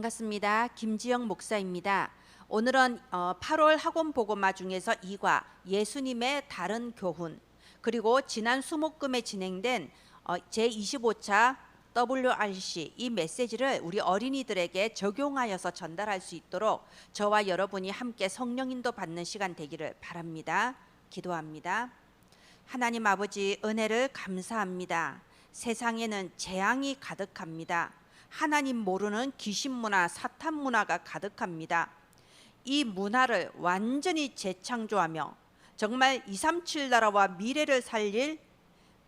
반갑습니다. 김지영 목사입니다. 오늘은 8월 학원 복음화 중에서 2과 예수님의 다른 교훈, 그리고 지난 수목금에 진행된 제25차 WRC 이 메시지를 우리 어린이들에게 적용하여서 전달할 수 있도록 저와 여러분이 함께 성령 인도 받는 시간 되기를 바랍니다. 기도합니다. 하나님 아버지, 은혜를 감사합니다. 세상에는 재앙이 가득합니다. 하나님 모르는 귀신 문화, 사탄 문화가 가득합니다. 이 문화를 완전히 재창조하며 정말 237 나라와 미래를 살릴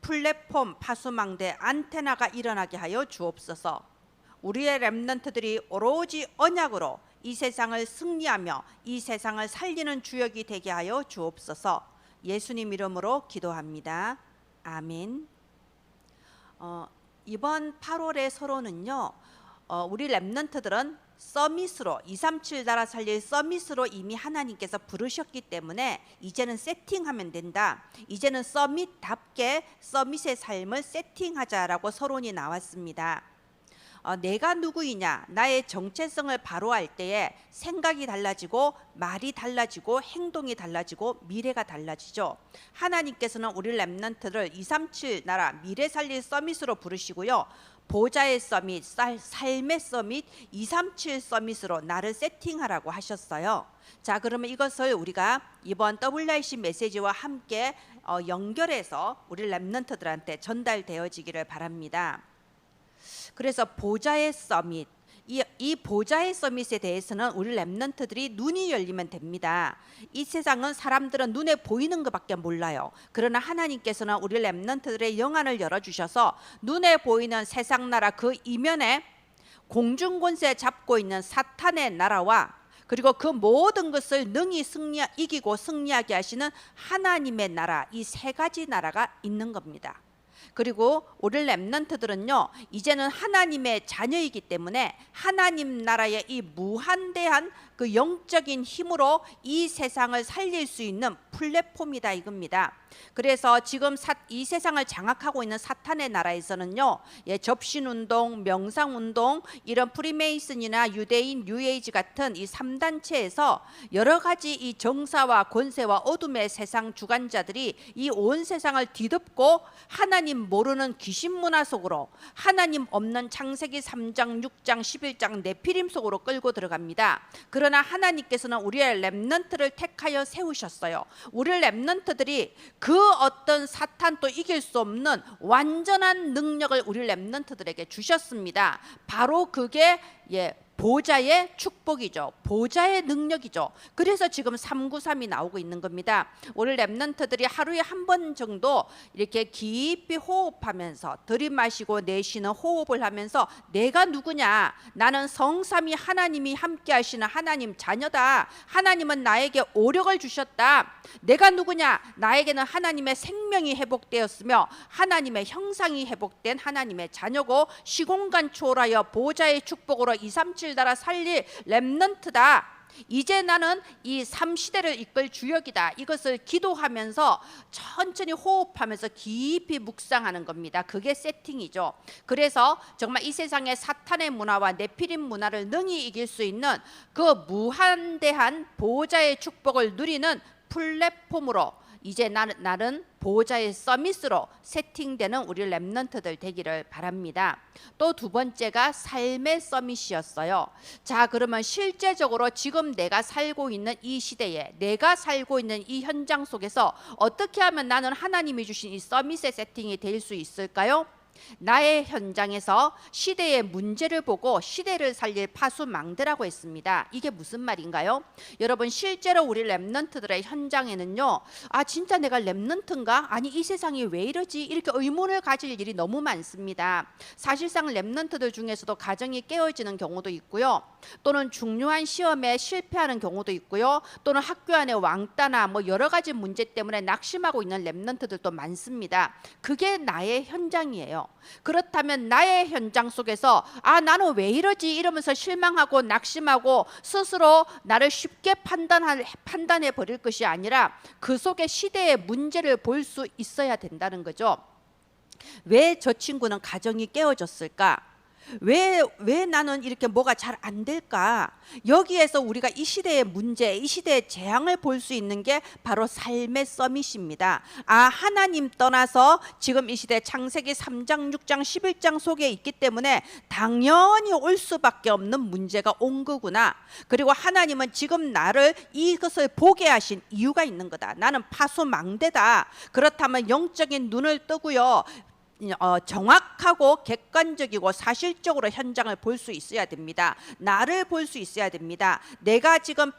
플랫폼, 파수망대, 안테나가 일어나게 하여 주옵소서. 우리의 렘넌트들이 오로지 언약으로 이 세상을 승리하며 이 세상을 살리는 주역이 되게 하여 주옵소서. 예수님 이름으로 기도합니다. 아멘. 이번 8월의 서론은요, 우리 렘넌트들은 서밋으로 237 나라 살릴 서밋으로 이미 하나님께서 부르셨기 때문에 이제는 세팅하면 된다. 이제는 서밋답게 서밋의 삶을 세팅하자라고 서론이 나왔습니다. 내가 누구이냐, 나의 정체성을 바로 알 때에 생각이 달라지고 말이 달라지고 행동이 달라지고 미래가 달라지죠. 하나님께서는 우리 렘넌트를 237 나라 미래 살릴 서밋으로 부르시고요, 보좌의 서밋, 삶의 서밋, 237 서밋으로 나를 세팅하라고 하셨어요. 자, 그러면 이것을 우리가 이번 WIC 메시지와 함께 연결해서 우리 렘넌트들한테 전달되어지기를 바랍니다. 그래서 보좌의 서밋, 이 보좌의 서밋에 대해서는 우리 렘넌트들이 눈이 열리면 됩니다. 이 세상은 사람들은 눈에 보이는 것밖에 몰라요. 그러나 하나님께서는 우리 렘넌트들의 영안을 열어주셔서 눈에 보이는 세상 나라 그 이면에 공중권세 잡고 있는 사탄의 나라와 그리고 그 모든 것을 능히 이기고 승리하게 하시는 하나님의 나라, 이 세 가지 나라가 있는 겁니다. 그리고 우리 렘넌트들은요, 이제는 하나님의 자녀이기 때문에 하나님 나라의 이 무한대한 그 영적인 힘으로 이 세상을 살릴 수 있는 플랫폼이다 이겁니다. 그래서 지금 이 세상을 장악하고 있는 사탄의 나라에서는요, 접신운동, 명상운동, 이런 프리메이슨이나 유대인, 뉴에이지 같은 이 3단체에서 여러 가지 이 정사와 권세와 어둠의 세상 주관자들이 이 온 세상을 뒤덮고 하나님 모르는 귀신 문화 속으로, 하나님 없는 창세기 3장, 6장, 11장 네피림 속으로 끌고 들어갑니다. 그러나 하나님께서는 우리의 렘넌트를 택하여 세우셨어요. 우리 렘넌트들이 그 어떤 사탄도 이길 수 없는 완전한 능력을 우리 렘넌트들에게 주셨습니다. 바로 그게 보좌의 축복이죠. 보좌의 능력이죠. 그래서 지금 393이 나오고 있는 겁니다. 우리 렘넌트들이 하루에 한 번 정도 이렇게 깊이 호흡하면서 들이마시고 내쉬는 호흡을 하면서 내가 누구냐, 나는 성삼위 하나님이 함께 하시는 하나님 자녀다. 하나님은 나에게 오력을 주셨다. 내가 누구냐, 나에게는 하나님의 생명이 회복되었으며 하나님의 형상이 회복된 하나님의 자녀고 시공간 초월하여 보좌의 축복으로 237 나라 살릴 렘넌트다. 이제 나는 이 3시대를 이끌 주역이다. 이것을 기도하면서 천천히 호흡하면서 깊이 묵상하는 겁니다. 그게 세팅이죠. 그래서 정말 이 세상의 사탄의 문화와 네피림 문화를 능히 이길 수 있는 그 무한대한 보좌의 축복을 누리는 플랫폼으로 이제 나는 보호자의 서밋으로 세팅되는 우리 렘넌트들 되기를 바랍니다. 또 두 번째가 삶의 서밋이었어요. 자, 그러면 실제적으로 지금 내가 살고 있는 이 시대에, 내가 살고 있는 이 현장 속에서 어떻게 하면 나는 하나님이 주신 이 서밋의 세팅이 될 수 있을까요? 나의 현장에서 시대의 문제를 보고 시대를 살릴 파수망대라고 했습니다. 이게 무슨 말인가요? 여러분, 실제로 우리 렘넌트들의 현장에는요, 진짜 내가 렘넌트인가? 아니, 이 세상이 왜 이러지? 이렇게 의문을 가질 일이 너무 많습니다. 사실상 렘넌트들 중에서도 가정이 깨어지는 경우도 있고요, 또는 중요한 시험에 실패하는 경우도 있고요, 또는 학교 안에 왕따나 여러 가지 문제 때문에 낙심하고 있는 렘넌트들도 많습니다. 그게 나의 현장이에요. 그렇다면 나의 현장 속에서 나는 왜 이러지 이러면서 실망하고 낙심하고 스스로 나를 쉽게 판단해 버릴 것이 아니라 그 속에 시대의 문제를 볼 수 있어야 된다는 거죠. 왜 저 친구는 가정이 깨어졌을까? 왜 나는 이렇게 뭐가 잘 안 될까? 여기에서 우리가 이 시대의 문제, 이 시대의 재앙을 볼 수 있는 게 바로 삶의 서밋입니다. 하나님 떠나서 지금 이 시대 창세기 3장, 6장, 11장 속에 있기 때문에 당연히 올 수밖에 없는 문제가 온 거구나. 그리고 하나님은 지금 나를 이것을 보게 하신 이유가 있는 거다. 나는 파수망대다. 그렇다면 영적인 눈을 뜨고요, 정확하고 객관적이고 사실적으로 현장을 볼 수 있어야 됩니다. 나를 볼 수 있어야 됩니다. 내가 지금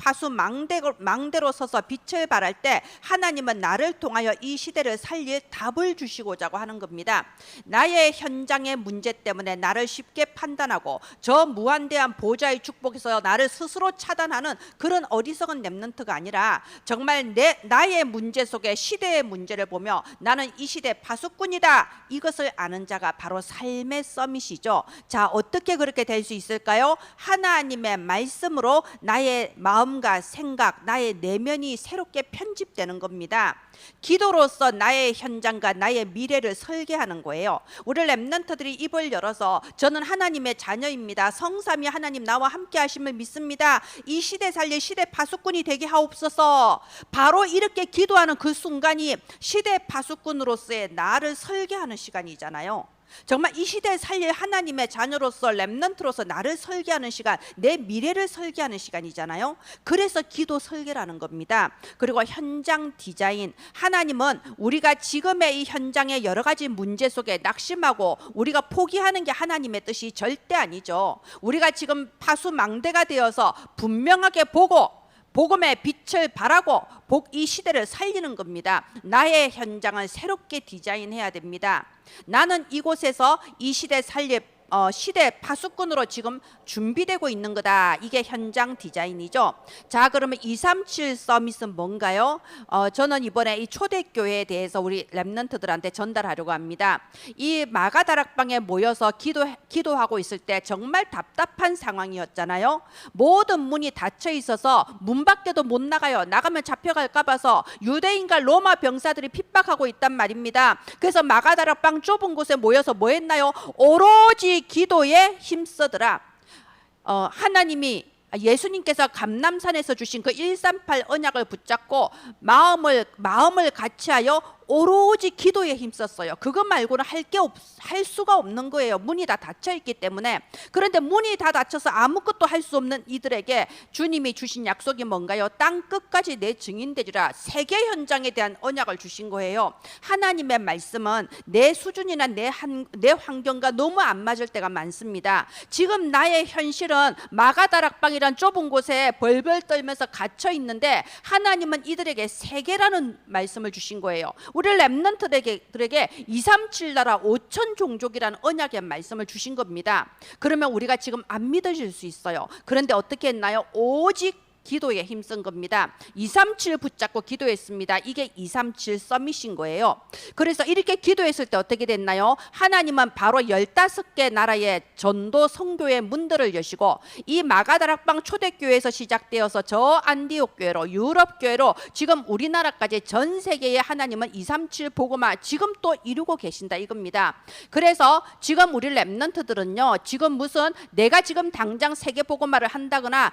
망대로 서서 빛을 발할 때 하나님은 나를 통하여 이 시대를 살릴 답을 주시고자 하는 겁니다. 나의 현장의 문제 때문에 나를 쉽게 판단하고 저 무한대한 보좌의 축복에서 나를 스스로 차단하는 그런 어리석은 렘넌트가 아니라 정말 나의 문제 속에 시대의 문제를 보며 나는 이 시대 파수꾼이다, 이것을 아는 자가 바로 삶의 서밋이죠. 자, 어떻게 그렇게 될 수 있을까요? 하나님의 말씀으로 나의 마음과 생각, 나의 내면이 새롭게 편집되는 겁니다. 기도로서 나의 현장과 나의 미래를 설계하는 거예요. 우리 렘넌트들이 입을 열어서 저는 하나님의 자녀입니다, 성삼위 하나님 나와 함께 하심을 믿습니다, 이 시대 살릴 시대 파수꾼이 되게 하옵소서, 바로 이렇게 기도하는 그 순간이 시대 파수꾼으로서의 나를 설계하는 시간이잖아요. 정말 이 시대에 살릴 하나님의 자녀로서 렘넌트로서 나를 설계하는 시간, 내 미래를 설계하는 시간이잖아요. 그래서 기도 설계라는 겁니다. 그리고 현장 디자인, 하나님은 우리가 지금의 이 현장의 여러 가지 문제 속에 낙심하고 우리가 포기하는 게 하나님의 뜻이 절대 아니죠. 우리가 지금 파수망대가 되어서 분명하게 보고 복음의 빛을 발하고 이 시대를 살리는 겁니다. 나의 현장을 새롭게 디자인해야 됩니다. 나는 이곳에서 이 시대 살릴 시대 파수꾼으로 지금 준비되고 있는 거다. 이게 현장 디자인이죠. 자, 그러면 237 서밋은 뭔가요? 저는 이번에 이 초대교회에 대해서 우리 렘넌트들한테 전달하려고 합니다. 이 마가다락방에 모여서 기도하고 있을 때 정말 답답한 상황이었잖아요. 모든 문이 닫혀 있어서 문 밖에도 못 나가요. 나가면 잡혀갈까 봐서 유대인과 로마 병사들이 핍박하고 있단 말입니다. 그래서 마가다락방 좁은 곳에 모여서 뭐 했나요? 오로지 기도에 힘쓰더라. 하나님이 예수님께서 감람산에서 주신 그 138 언약을 붙잡고 마음을 같이하여 오로지 기도에 힘썼어요. 그것 말고는 할 수가 없는 거예요. 문이 다 닫혀 있기 때문에. 그런데 문이 다 닫혀서 아무것도 할 수 없는 이들에게 주님이 주신 약속이 뭔가요? 땅 끝까지 내 증인 되리라. 세계 현장에 대한 언약을 주신 거예요. 하나님의 말씀은 내 수준이나 내 환경과 너무 안 맞을 때가 많습니다. 지금 나의 현실은 마가다락방이란 좁은 곳에 벌벌 떨면서 갇혀 있는데 하나님은 이들에게 세계라는 말씀을 주신 거예요. 우리 렘넌트들에게 237 나라 5천 종족이라는 언약의 말씀을 주신 겁니다. 그러면 우리가 지금 안 믿어질 수 있어요. 그런데 어떻게 했나요? 오직 기도에 힘쓴 겁니다. 237 붙잡고 기도했습니다. 이게 237 서밋인 거예요. 그래서 이렇게 기도했을 때 어떻게 됐나요? 하나님은 바로 15개 나라의 전도 선교의 문들을 여시고 이 마가다락방 초대교회에서 시작되어서 저 안디옥 교회로 유럽 교회로 지금 우리나라까지 전 세계에 하나님은 237 복음화 지금 또 이루고 계신다 이겁니다. 그래서 지금 우리 렘넌트들은요, 지금 무슨 내가 지금 당장 세계 복음화를 한다거나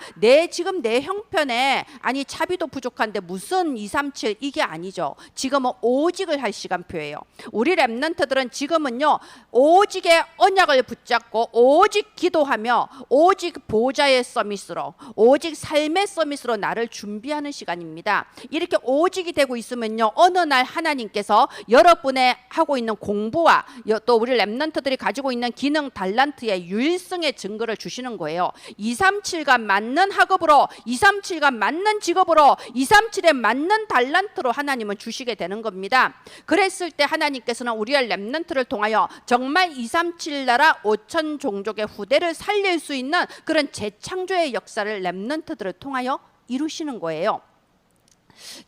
지금 내 형편에 아니 차비도 부족한데 무슨 237 이게 아니죠. 지금은 오직을 할 시간표예요. 우리 렘넌트들은 지금은요, 오직의 언약을 붙잡고 오직 기도하며 오직 보좌의 서밋으로 오직 삶의 서밋으로 나를 준비하는 시간입니다. 이렇게 오직이 되고 있으면요, 어느 날 하나님께서 여러분의 하고 있는 공부와 또 우리 렘넌트들이 가지고 있는 기능 달란트의 유일성의 증거를 주시는 거예요. 237과 맞는 학업으로 237과 맞는 직업으로 237에 맞는 달란트로 하나님은 주시게 되는 겁니다. 그랬을 때 하나님께서는 우리의 렘넌트를 통하여 정말 237 나라 5천 종족의 후대를 살릴 수 있는 그런 재창조의 역사를 렘넌트들을 통하여 이루시는 거예요.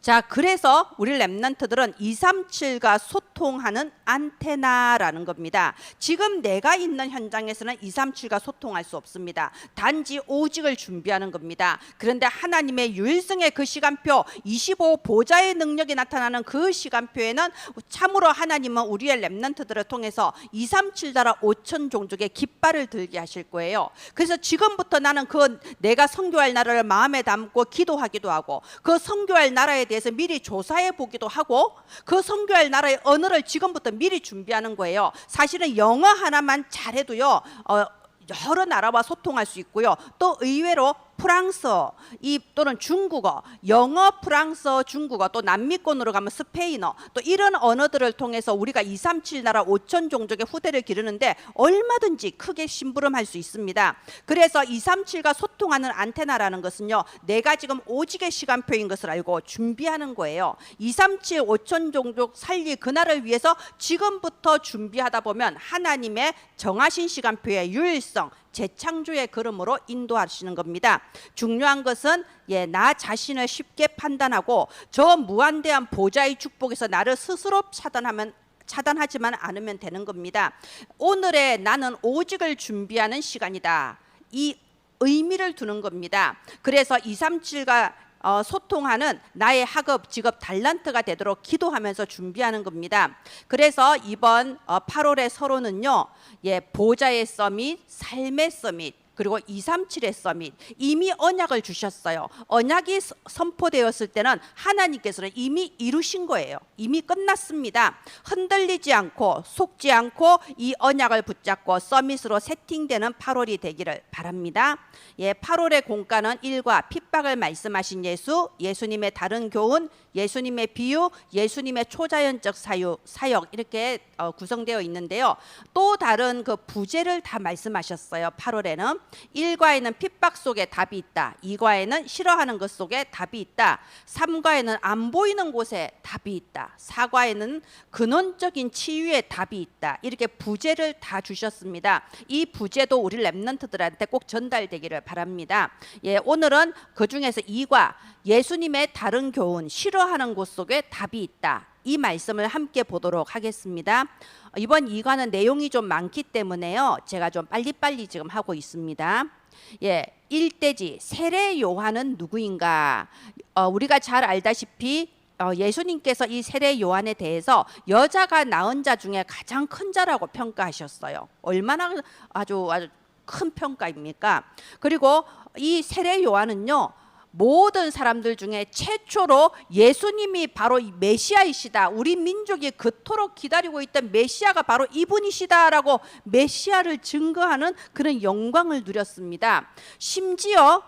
자, 그래서 우리 렘넌트들은 237과 소통하는 안테나라는 겁니다. 지금 내가 있는 현장에서는 237과 소통할 수 없습니다. 단지 오직을 준비하는 겁니다. 그런데 하나님의 유일성의 그 시간표, 25 보좌의 능력이 나타나는 그 시간표에는 참으로 하나님은 우리의 렘넌트들을 통해서 237 나라 5천 종족의 깃발을 들게 하실 거예요. 그래서 지금부터 나는 그 내가 선교할 나라를 마음에 담고 기도하기도 하고, 그 선교할 나라에 대해서 미리 조사해 보기도 하고, 그 선교할 나라의 언어를 지금부터 미리 준비하는 거예요. 사실은 영어 하나만 잘해도요, 여러 나라와 소통할 수 있고요. 또 의외로 프랑스어 또는 중국어, 영어, 프랑스어, 중국어, 또 남미권으로 가면 스페인어, 또 이런 언어들을 통해서 우리가 237 나라 5천 종족의 후대를 기르는데 얼마든지 크게 심부름할 수 있습니다. 그래서 237과 소통하는 안테나라는 것은요, 내가 지금 오직의 시간표인 것을 알고 준비하는 거예요. 237 5천 종족 살릴 그날을 위해서 지금부터 준비하다 보면 하나님의 정하신 시간표의 유일성, 재창조의 걸음으로 인도하시는 겁니다. 중요한 것은 나 자신을 쉽게 판단하고 저 무한대한 보좌의 축복에서 나를 스스로 차단하지만 않으면 되는 겁니다. 오늘의 나는 오직을 준비하는 시간이다, 이 의미를 두는 겁니다. 그래서 237과 소통하는 나의 학업, 직업, 달란트가 되도록 기도하면서 준비하는 겁니다. 그래서 이번 8월의 서론은요, 보좌의 서밋, 삶의 서밋, 그리고 237의 서밋, 이미 언약을 주셨어요. 언약이 선포되었을 때는 하나님께서는 이미 이루신 거예요. 이미 끝났습니다. 흔들리지 않고 속지 않고 이 언약을 붙잡고 서밋으로 세팅되는 8월이 되기를 바랍니다. 8월의 공과는 1과 핍박을 말씀하신 예수, 예수님의 다른 교훈, 예수님의 비유, 예수님의 초자연적 사역 이렇게 구성되어 있는데요. 또 다른 그 부제를 다 말씀하셨어요. 8월에는 1과에는 핍박 속에 답이 있다, 2과에는 싫어하는 것 속에 답이 있다, 3과에는 안 보이는 곳에 답이 있다, 4과에는 근원적인 치유의 답이 있다, 이렇게 부제를 다 주셨습니다. 이 부제도 우리 렘넌트들한테 꼭 전달되기를 바랍니다. 오늘은 그 중에서 2과 예수님의 다른 교훈, 싫어하는 곳 속에 답이 있다, 이 말씀을 함께 보도록 하겠습니다. 이번 2과는 내용이 좀 많기 때문에요, 제가 좀 빨리빨리 지금 하고 있습니다. 1대지 세례 요한은 누구인가? 우리가 잘 알다시피 예수님께서 이 세례 요한에 대해서 여자가 낳은 자 중에 가장 큰 자라고 평가하셨어요. 얼마나 아주 큰 평가입니까? 그리고 이 세례 요한은요, 모든 사람들 중에 최초로 예수님이 바로 이 메시아이시다, 우리 민족이 그토록 기다리고 있던 메시아가 바로 이분이시다라고 메시아를 증거하는 그런 영광을 누렸습니다. 심지어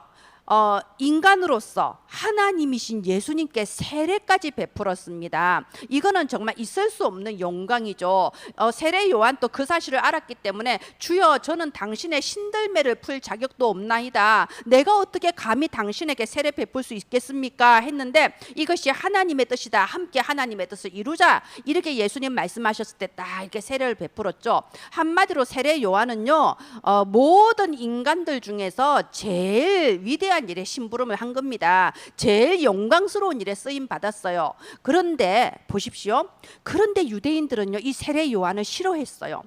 인간으로서 하나님이신 예수님께 세례까지 베풀었습니다. 이거는 정말 있을 수 없는 영광이죠. 세례 요한 또 그 사실을 알았기 때문에 주여, 저는 당신의 신들매를 풀 자격도 없나이다, 내가 어떻게 감히 당신에게 세례 베풀 수 있겠습니까? 했는데 이것이 하나님의 뜻이다, 함께 하나님의 뜻을 이루자, 이렇게 예수님 말씀하셨을 때 딱 이렇게 세례를 베풀었죠. 한마디로 세례 요한은요, 모든 인간들 중에서 제일 위대한 일에 심부름을 한 겁니다. 제일 영광스러운 일에 쓰임 받았어요. 그런데 보십시오. 그런데 유대인들은요, 이 세례 요한을 싫어했어요.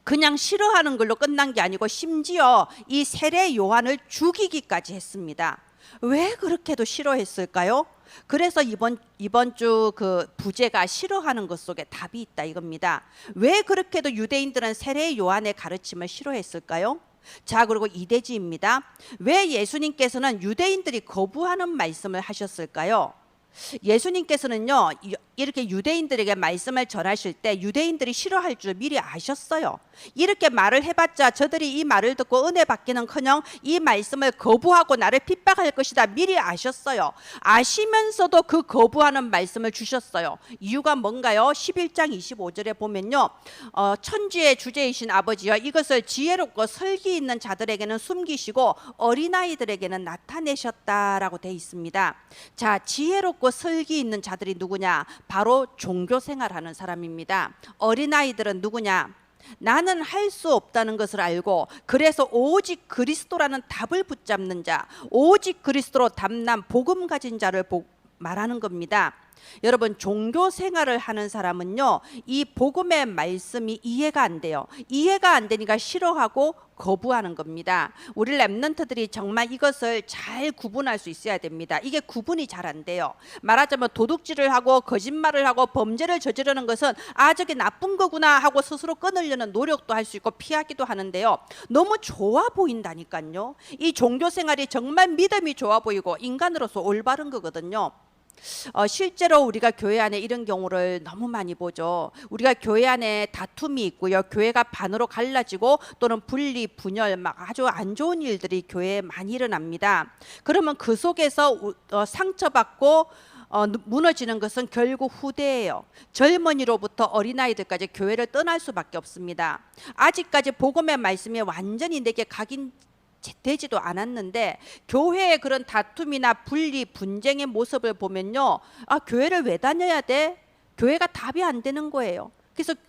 그냥 싫어하는 걸로 끝난 게 아니고 심지어 이 세례 요한을 죽이기까지 했습니다. 왜 그렇게도 싫어했을까요? 그래서 이번 주 그 부제가 싫어하는 것 속에 답이 있다, 이겁니다. 왜 그렇게도 유대인들은 세례 요한의 가르침을 싫어했을까요? 자, 그리고 2대지입니다. 왜 예수님께서는 유대인들이 거부하는 말씀을 하셨을까요? 예수님께서는요, 이렇게 유대인들에게 말씀을 전하실 때 유대인들이 싫어할 줄 미리 아셨어요. 이렇게 말을 해봤자 저들이 이 말을 듣고 은혜 받기는커녕 이 말씀을 거부하고 나를 핍박할 것이다, 미리 아셨어요. 아시면서도 그 거부하는 말씀을 주셨어요. 이유가 뭔가요? 11장 25절에 보면요, 천지의 주제이신 아버지여, 이것을 지혜롭고 설기 있는 자들에게는 숨기시고 어린아이들에게는 나타내셨다라고 되어 있습니다. 자, 지혜롭고 설기 있는 자들이 누구냐? 바로 종교생활하는 사람입니다. 어린아이들은 누구냐? 나는 할 수 없다는 것을 알고 그래서 오직 그리스도라는 답을 붙잡는 자, 오직 그리스도로 담난 복음 가진 자를 말하는 겁니다. 여러분, 종교 생활을 하는 사람은요, 이 복음의 말씀이 이해가 안 돼요. 이해가 안 되니까 싫어하고 거부하는 겁니다. 우리 랩런트들이 정말 이것을 잘 구분할 수 있어야 됩니다. 이게 구분이 잘 안 돼요. 말하자면 도둑질을 하고 거짓말을 하고 범죄를 저지르는 것은 아, 저게 나쁜 거구나 하고 스스로 끊으려는 노력도 할 수 있고 피하기도 하는데요. 너무 좋아 보인다니까요. 이 종교 생활이 정말 믿음이 좋아 보이고 인간으로서 올바른 거거든요. 실제로 우리가 교회 안에 이런 경우를 너무 많이 보죠. 우리가 교회 안에 다툼이 있고요. 교회가 반으로 갈라지고 또는 분리, 분열, 막 아주 안 좋은 일들이 교회에 많이 일어납니다. 그러면 그 속에서 상처받고 무너지는 것은 결국 후대예요. 젊은이로부터 어린아이들까지 교회를 떠날 수밖에 없습니다. 아직까지 복음의 말씀이 완전히 내게 각인 되지도 않았는데 교회의 그런 다툼이나 분리 분쟁의 모습을 보면요, 아, 교회를 왜 다녀야 돼? 교회가 답이 안 되는 거예요.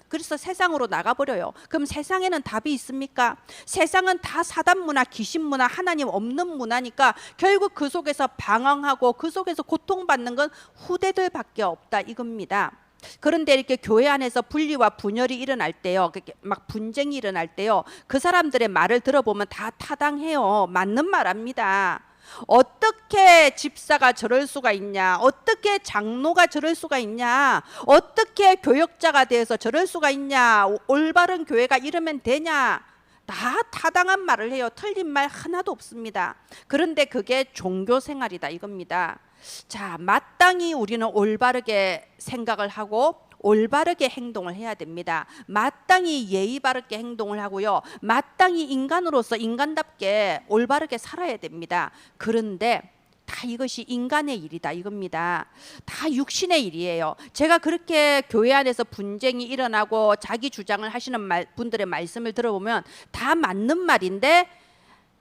그래서 세상으로 나가버려요. 그럼 세상에는 답이 있습니까? 세상은 다 사단 문화, 귀신 문화, 하나님 없는 문화니까 결국 그 속에서 방황하고 그 속에서 고통받는 건 후대들밖에 없다 이겁니다. 그런데 이렇게 교회 안에서 분리와 분열이 일어날 때요, 막 분쟁이 일어날 때요, 그 사람들의 말을 들어보면 다 타당해요. 맞는 말합니다. 어떻게 집사가 저럴 수가 있냐? 어떻게 장로가 저럴 수가 있냐? 어떻게 교역자가 되어서 저럴 수가 있냐? 올바른 교회가 이러면 되냐? 다 타당한 말을 해요. 틀린 말 하나도 없습니다. 그런데 그게 종교 생활이다 이겁니다. 자, 마땅히 우리는 올바르게 생각을 하고 올바르게 행동을 해야 됩니다. 마땅히 예의 바르게 행동을 하고요. 마땅히 인간으로서 인간답게 올바르게 살아야 됩니다. 그런데 다 이것이 인간의 일이다 이겁니다. 다 육신의 일이에요. 제가 그렇게 교회 안에서 분쟁이 일어나고 자기 주장을 하시는 분들의 말씀을 들어보면 다 맞는 말인데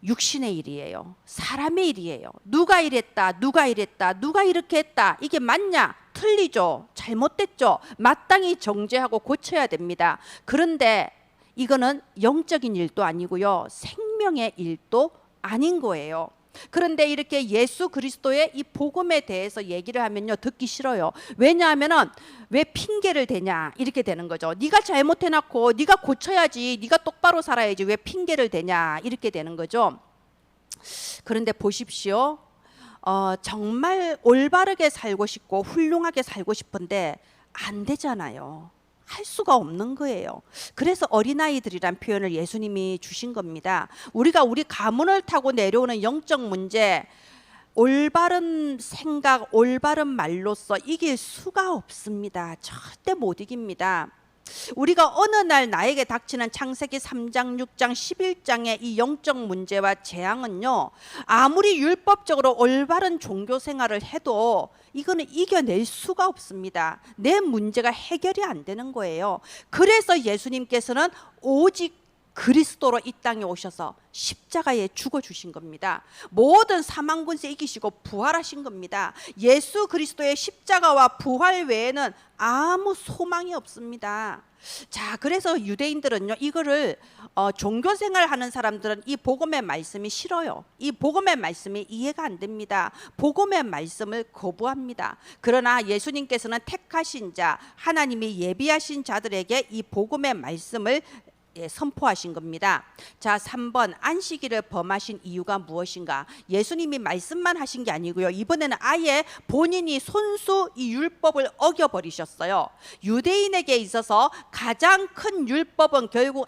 육신의 일이에요. 사람의 일이에요. 누가 이랬다, 누가 이랬다, 누가 이렇게 했다. 이게 맞냐? 틀리죠. 잘못됐죠. 마땅히 정죄하고 고쳐야 됩니다. 그런데 이거는 영적인 일도 아니고요, 생명의 일도 아닌 거예요. 그런데 이렇게 예수 그리스도의 이 복음에 대해서 얘기를 하면요, 듣기 싫어요. 왜냐하면은 왜 핑계를 대냐 이렇게 되는 거죠. 네가 잘못해놓고 네가 고쳐야지, 네가 똑바로 살아야지 왜 핑계를 대냐 이렇게 되는 거죠. 그런데 보십시오. 정말 올바르게 살고 싶고 훌륭하게 살고 싶은데 안 되잖아요. 할 수가 없는 거예요. 그래서 어린아이들이란 표현을 예수님이 주신 겁니다. 우리가 우리 가문을 타고 내려오는 영적 문제, 올바른 생각, 올바른 말로써 이길 수가 없습니다. 절대 못 이깁니다. 우리가 어느 날 나에게 닥치는 창세기 3장, 6장, 11장의 이 영적 문제와 재앙은요, 아무리 율법적으로 올바른 종교 생활을 해도 이거는 이겨낼 수가 없습니다. 내 문제가 해결이 안 되는 거예요. 그래서 예수님께서는 오직 그리스도로 이 땅에 오셔서 십자가에 죽어주신 겁니다. 모든 사망 권세 이기시고 부활하신 겁니다. 예수 그리스도의 십자가와 부활 외에는 아무 소망이 없습니다. 자, 그래서 유대인들은요, 이거를 종교생활 하는 사람들은 이 복음의 말씀이 싫어요. 이 복음의 말씀이 이해가 안 됩니다. 복음의 말씀을 거부합니다. 그러나 예수님께서는 택하신 자, 하나님이 예비하신 자들에게 이 복음의 말씀을 선포하신 겁니다. 자, 3번, 안식일을 범하신 이유가 무엇인가? 예수님이 말씀만 하신 게 아니고요, 이번에는 아예 본인이 손수 이 율법을 어겨버리셨어요. 유대인에게 있어서 가장 큰 율법은 결국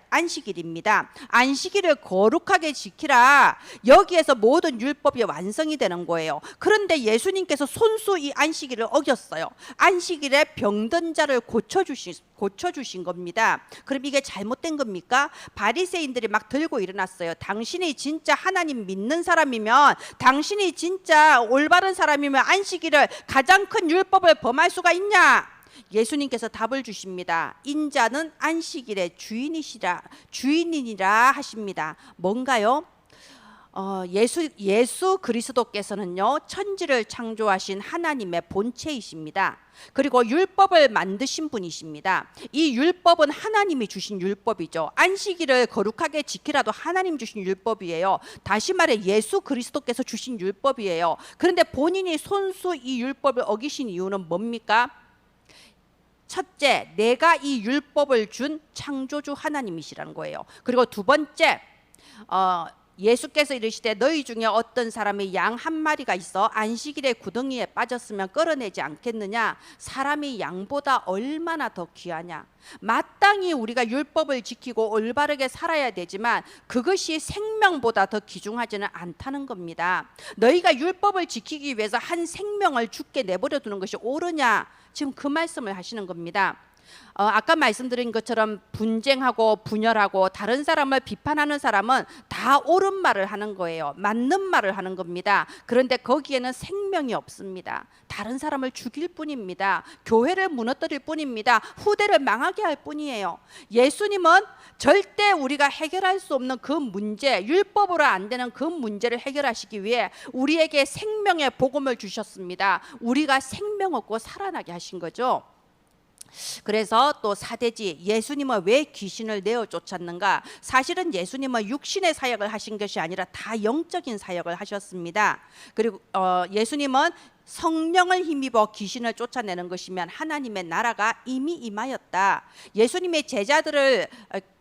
안식일입니다. 안식일을 거룩하게 지키라. 여기에서 모든 율법이 완성이 되는 거예요. 그런데 예수님께서 손수 이 안식일을 어겼어요. 안식일에 병든 자를 고쳐주신 겁니다. 그럼 이게 잘못된 겁니까? 바리새인들이 막 들고 일어났어요. 당신이 진짜 하나님 믿는 사람이면, 당신이 진짜 올바른 사람이면 안식일을, 가장 큰 율법을 범할 수가 있냐? 예수님께서 답을 주십니다. 인자는 안식일의 주인이니라 하십니다. 뭔가요? 예수 그리스도께서는요 천지를 창조하신 하나님의 본체이십니다. 그리고 율법을 만드신 분이십니다. 이 율법은 하나님이 주신 율법이죠. 안식일을 거룩하게 지키라도 하나님 주신 율법이에요. 다시 말해 예수 그리스도께서 주신 율법이에요. 그런데 본인이 손수 이 율법을 어기신 이유는 뭡니까? 첫째, 내가 이 율법을 준 창조주 하나님이시라는 거예요. 그리고 두 번째, 예수께서 이르시되 너희 중에 어떤 사람이 양 한 마리가 있어 안식일에 구덩이에 빠졌으면 끌어내지 않겠느냐? 사람이 양보다 얼마나 더 귀하냐? 마땅히 우리가 율법을 지키고 올바르게 살아야 되지만 그것이 생명보다 더 귀중하지는 않다는 겁니다. 너희가 율법을 지키기 위해서 한 생명을 죽게 내버려 두는 것이 옳으냐? 지금 그 말씀을 하시는 겁니다. 아까 말씀드린 것처럼 분쟁하고 분열하고 다른 사람을 비판하는 사람은 다 옳은 말을 하는 거예요. 맞는 말을 하는 겁니다. 그런데 거기에는 생명이 없습니다. 다른 사람을 죽일 뿐입니다. 교회를 무너뜨릴 뿐입니다. 후대를 망하게 할 뿐이에요. 예수님은 절대 우리가 해결할 수 없는 그 문제, 율법으로 안 되는 그 문제를 해결하시기 위해 우리에게 생명의 복음을 주셨습니다. 우리가 생명 얻고 살아나게 하신 거죠. 그래서 또 사대지, 예수님은 왜 귀신을 내어 쫓았는가? 사실은 예수님은 육신의 사역을 하신 것이 아니라 다 영적인 사역을 하셨습니다. 그리고 예수님은 성령을 힘입어 귀신을 쫓아내는 것이면 하나님의 나라가 이미 임하였다. 예수님의 제자들을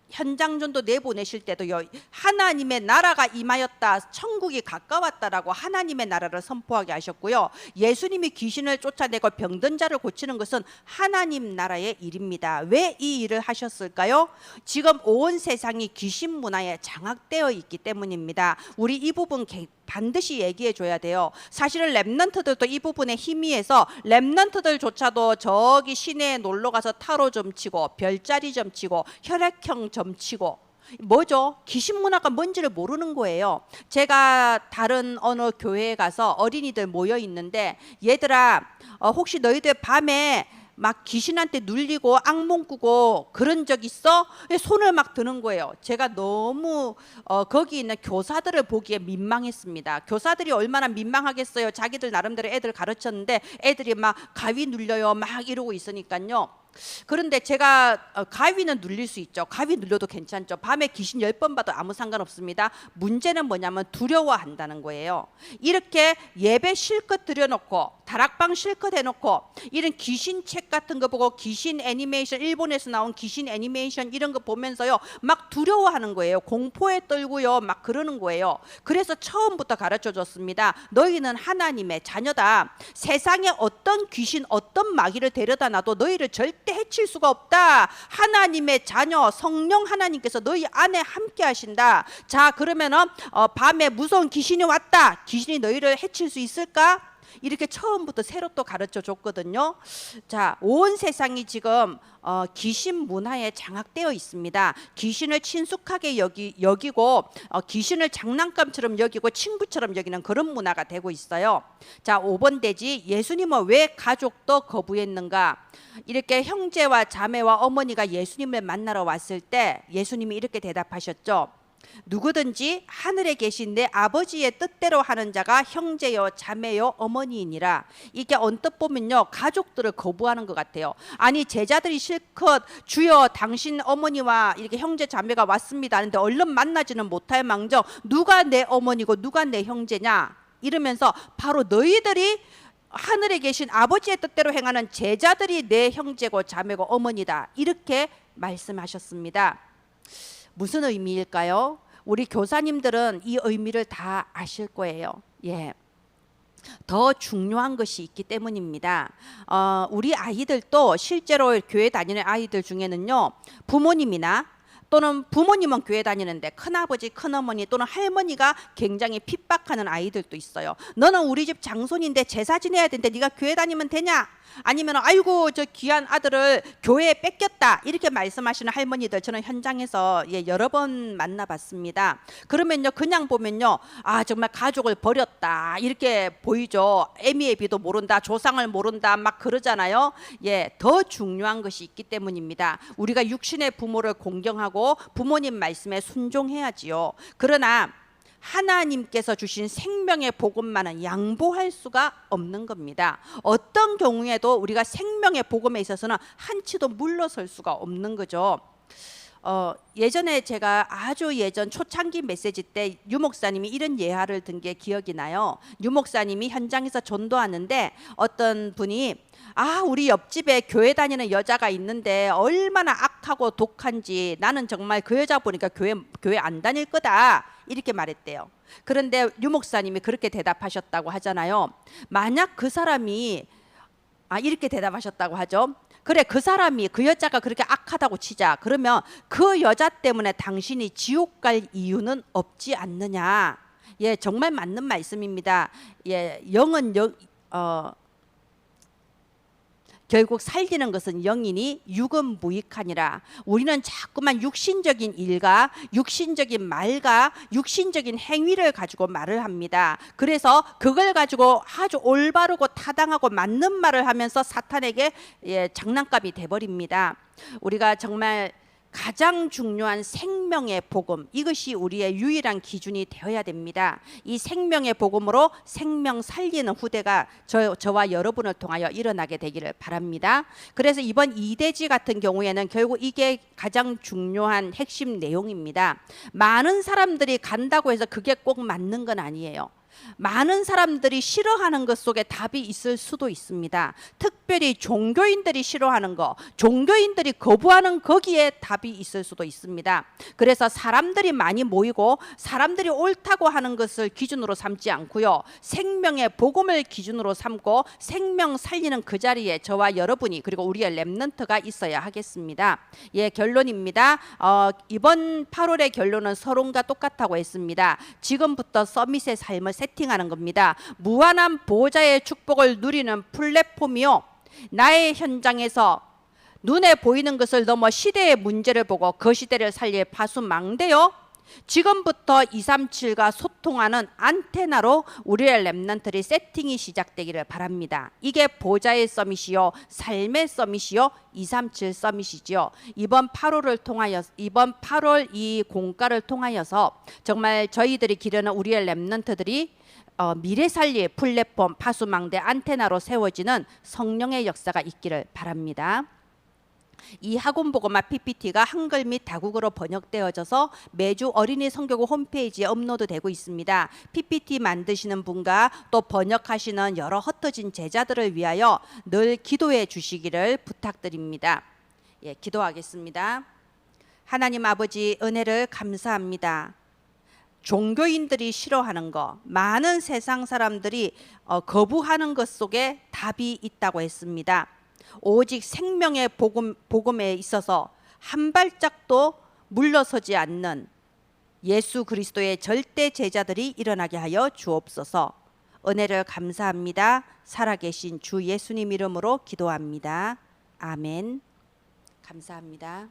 현장전도 내보내실 때도요, 하나님의 나라가 임하였다, 천국이 가까웠다라고 하나님의 나라를 선포하게 하셨고요. 예수님이 귀신을 쫓아내고 병든 자를 고치는 것은 하나님 나라의 일입니다. 왜 이 일을 하셨을까요? 지금 온 세상이 귀신 문화에 장악되어 있기 때문입니다. 우리 이 부분 반드시 얘기해 줘야 돼요. 사실은 렘넌트들도 이 부분에 희미해서 렘넌트들조차도 저기 시내에 놀러 가서 타로 점 치고 별자리 점 치고 혈액형 점 치고 뭐죠? 귀신 문화가 뭔지를 모르는 거예요. 제가 다른 어느 교회에 가서 어린이들 모여 있는데, 얘들아 혹시 너희들 밤에 막 귀신한테 눌리고 악몽 꾸고 그런 적 있어? 손을 막 드는 거예요. 제가 너무 거기 있는 교사들을 보기에 민망했습니다. 교사들이 얼마나 민망하겠어요. 자기들 나름대로 애들 가르쳤는데 애들이 막 가위 눌려요 막 이러고 있으니까요. 그런데 제가 가위는 눌릴 수 있죠. 가위 눌려도 괜찮죠. 밤에 귀신 10번 봐도 아무 상관없습니다. 문제는 뭐냐면 두려워한다는 거예요. 이렇게 예배 실컷 드려놓고 다락방 실컷 해놓고 이런 귀신 책 같은 거 보고 귀신 애니메이션, 일본에서 나온 귀신 애니메이션 이런 거 보면서요 막 두려워하는 거예요. 공포에 떨고요 막 그러는 거예요. 그래서 처음부터 가르쳐 줬습니다. 너희는 하나님의 자녀다. 세상에 어떤 귀신 어떤 마귀를 데려다 놔도 너희를 절대 해칠 수가 없다. 하나님의 자녀 성령 하나님께서 너희 안에 함께 하신다. 자, 그러면은 밤에 무서운 귀신이 왔다. 귀신이 너희를 해칠 수 있을까? 이렇게 처음부터 새로 또 가르쳐 줬거든요. 자, 온 세상이 지금 귀신 문화에 장악되어 있습니다. 귀신을 친숙하게 여기고 귀신을 장난감처럼 여기고 친구처럼 여기는 그런 문화가 되고 있어요. 자, 5번 대지, 예수님은 왜 가족도 거부했는가? 이렇게 형제와 자매와 어머니가 예수님을 만나러 왔을 때 예수님이 이렇게 대답하셨죠. 누구든지 하늘에 계신 내 아버지의 뜻대로 하는 자가 형제요 자매요 어머니이니라. 이게 언뜻 보면요 가족들을 거부하는 것 같아요. 아니 제자들이 실컷 주여 당신 어머니와 이렇게 형제 자매가 왔습니다 하는데 얼른 만나지는 못할 망정 누가 내 어머니고 누가 내 형제냐 이러면서 바로 너희들이 하늘에 계신 아버지의 뜻대로 행하는 제자들이 내 형제고 자매고 어머니다 이렇게 말씀하셨습니다. 무슨 의미일까요? 우리 교사님들은 이 의미를 다 아실 거예요. 예. 더 중요한 것이 있기 때문입니다. 우리 아이들도 실제로 교회 다니는 아이들 중에는요, 부모님이나 또는 부모님은 교회 다니는데 큰아버지, 큰어머니 또는 할머니가 굉장히 핍박하는 아이들도 있어요. 너는 우리 집 장손인데 제사 지내야 되는데 네가 교회 다니면 되냐? 아니면 아이고 저 귀한 아들을 교회에 뺏겼다 이렇게 말씀하시는 할머니들 저는 현장에서 여러 번 만나봤습니다. 그러면요 그냥 보면요 아 정말 가족을 버렸다 이렇게 보이죠. 애미애비도 모른다, 조상을 모른다 막 그러잖아요. 예, 더 중요한 것이 있기 때문입니다. 우리가 육신의 부모를 공경하고 부모님 말씀에 순종해야지요. 그러나 하나님께서 주신 생명의 복음만은 양보할 수가 없는 겁니다. 어떤 경우에도 우리가 생명의 복음에 있어서는 한치도 물러설 수가 없는 거죠. 예전에 제가 아주 예전 초창기 메시지 때 유 목사님이 이런 예화를 든 게 기억이 나요. 유 목사님이 현장에서 전도하는데 어떤 분이 우리 옆집에 교회 다니는 여자가 있는데 얼마나 악하고 독한지 나는 정말 그 여자 보니까 교회 안 다닐 거다 이렇게 말했대요. 그런데 유 목사님이 그렇게 대답하셨다고 하잖아요. 만약 그 사람이 이렇게 대답하셨다고 하죠. 그래, 그 사람이 그 여자가 그렇게 악하다고 치자. 그러면 그 여자 때문에 당신이 지옥 갈 이유는 없지 않느냐. 예, 정말 맞는 말씀입니다. 예, 결국 살리는 것은 영이니 육은 무익하니라. 우리는 자꾸만 육신적인 일과 육신적인 말과 육신적인 행위를 가지고 말을 합니다. 그래서 그걸 가지고 아주 올바르고 타당하고 맞는 말을 하면서 사탄에게 장난감이 돼버립니다. 우리가 정말 가장 중요한 생명의 복음, 이것이 우리의 유일한 기준이 되어야 됩니다. 이 생명의 복음으로 생명 살리는 후대가 저와 여러분을 통하여 일어나게 되기를 바랍니다. 그래서 이번 이대지 같은 경우에는 결국 이게 가장 중요한 핵심 내용입니다. 많은 사람들이 간다고 해서 그게 꼭 맞는 건 아니에요. 많은 사람들이 싫어하는 것 속에 답이 있을 수도 있습니다. 특별히 종교인들이 싫어하는 거, 종교인들이 거부하는 거기에 답이 있을 수도 있습니다. 그래서 사람들이 많이 모이고 사람들이 옳다고 하는 것을 기준으로 삼지 않고요, 생명의 복음을 기준으로 삼고 생명 살리는 그 자리에 저와 여러분이 그리고 우리의 렘넌트가 있어야 하겠습니다. 예, 결론입니다. 이번 8월의 결론은 서론과 똑같다고 했습니다. 지금부터 서밋의 삶을 세팅하는 겁니다. 무한한 보호자의 축복을 누리는 플랫폼이요, 나의 현장에서 눈에 보이는 것을 넘어 시대의 문제를 보고 그 시대를 살릴 파수망대요, 지금부터 237과 소통하는 안테나로 우리의 렘넌트들이 세팅이 시작되기를 바랍니다. 이게 보좌의 서밋이요, 삶의 서밋이요, 237 서밋이지요. 이번 8월 이 공가를 통하여서 정말 저희들이 기르는 우리의 렘넌트들이 미래 살릴 플랫폼, 파수망대, 안테나로 세워지는 성령의 역사가 있기를 바랍니다. 이 학원보고마 PPT가 한글 및 다국어로 번역되어져서 매주 어린이 성교구 홈페이지에 업로드되고 있습니다. PPT 만드시는 분과 또 번역하시는 여러 흩어진 제자들을 위하여 늘 기도해 주시기를 부탁드립니다. 예, 기도하겠습니다. 하나님 아버지, 은혜를 감사합니다. 종교인들이 싫어하는 것, 많은 세상 사람들이 거부하는 것 속에 답이 있다고 했습니다. 오직 생명의 복음에 있어서 한 발짝도 물러서지 않는 예수 그리스도의 절대 제자들이 일어나게 하여 주옵소서. 은혜를 감사합니다. 살아계신 주 예수님 이름으로 기도합니다. 아멘. 감사합니다.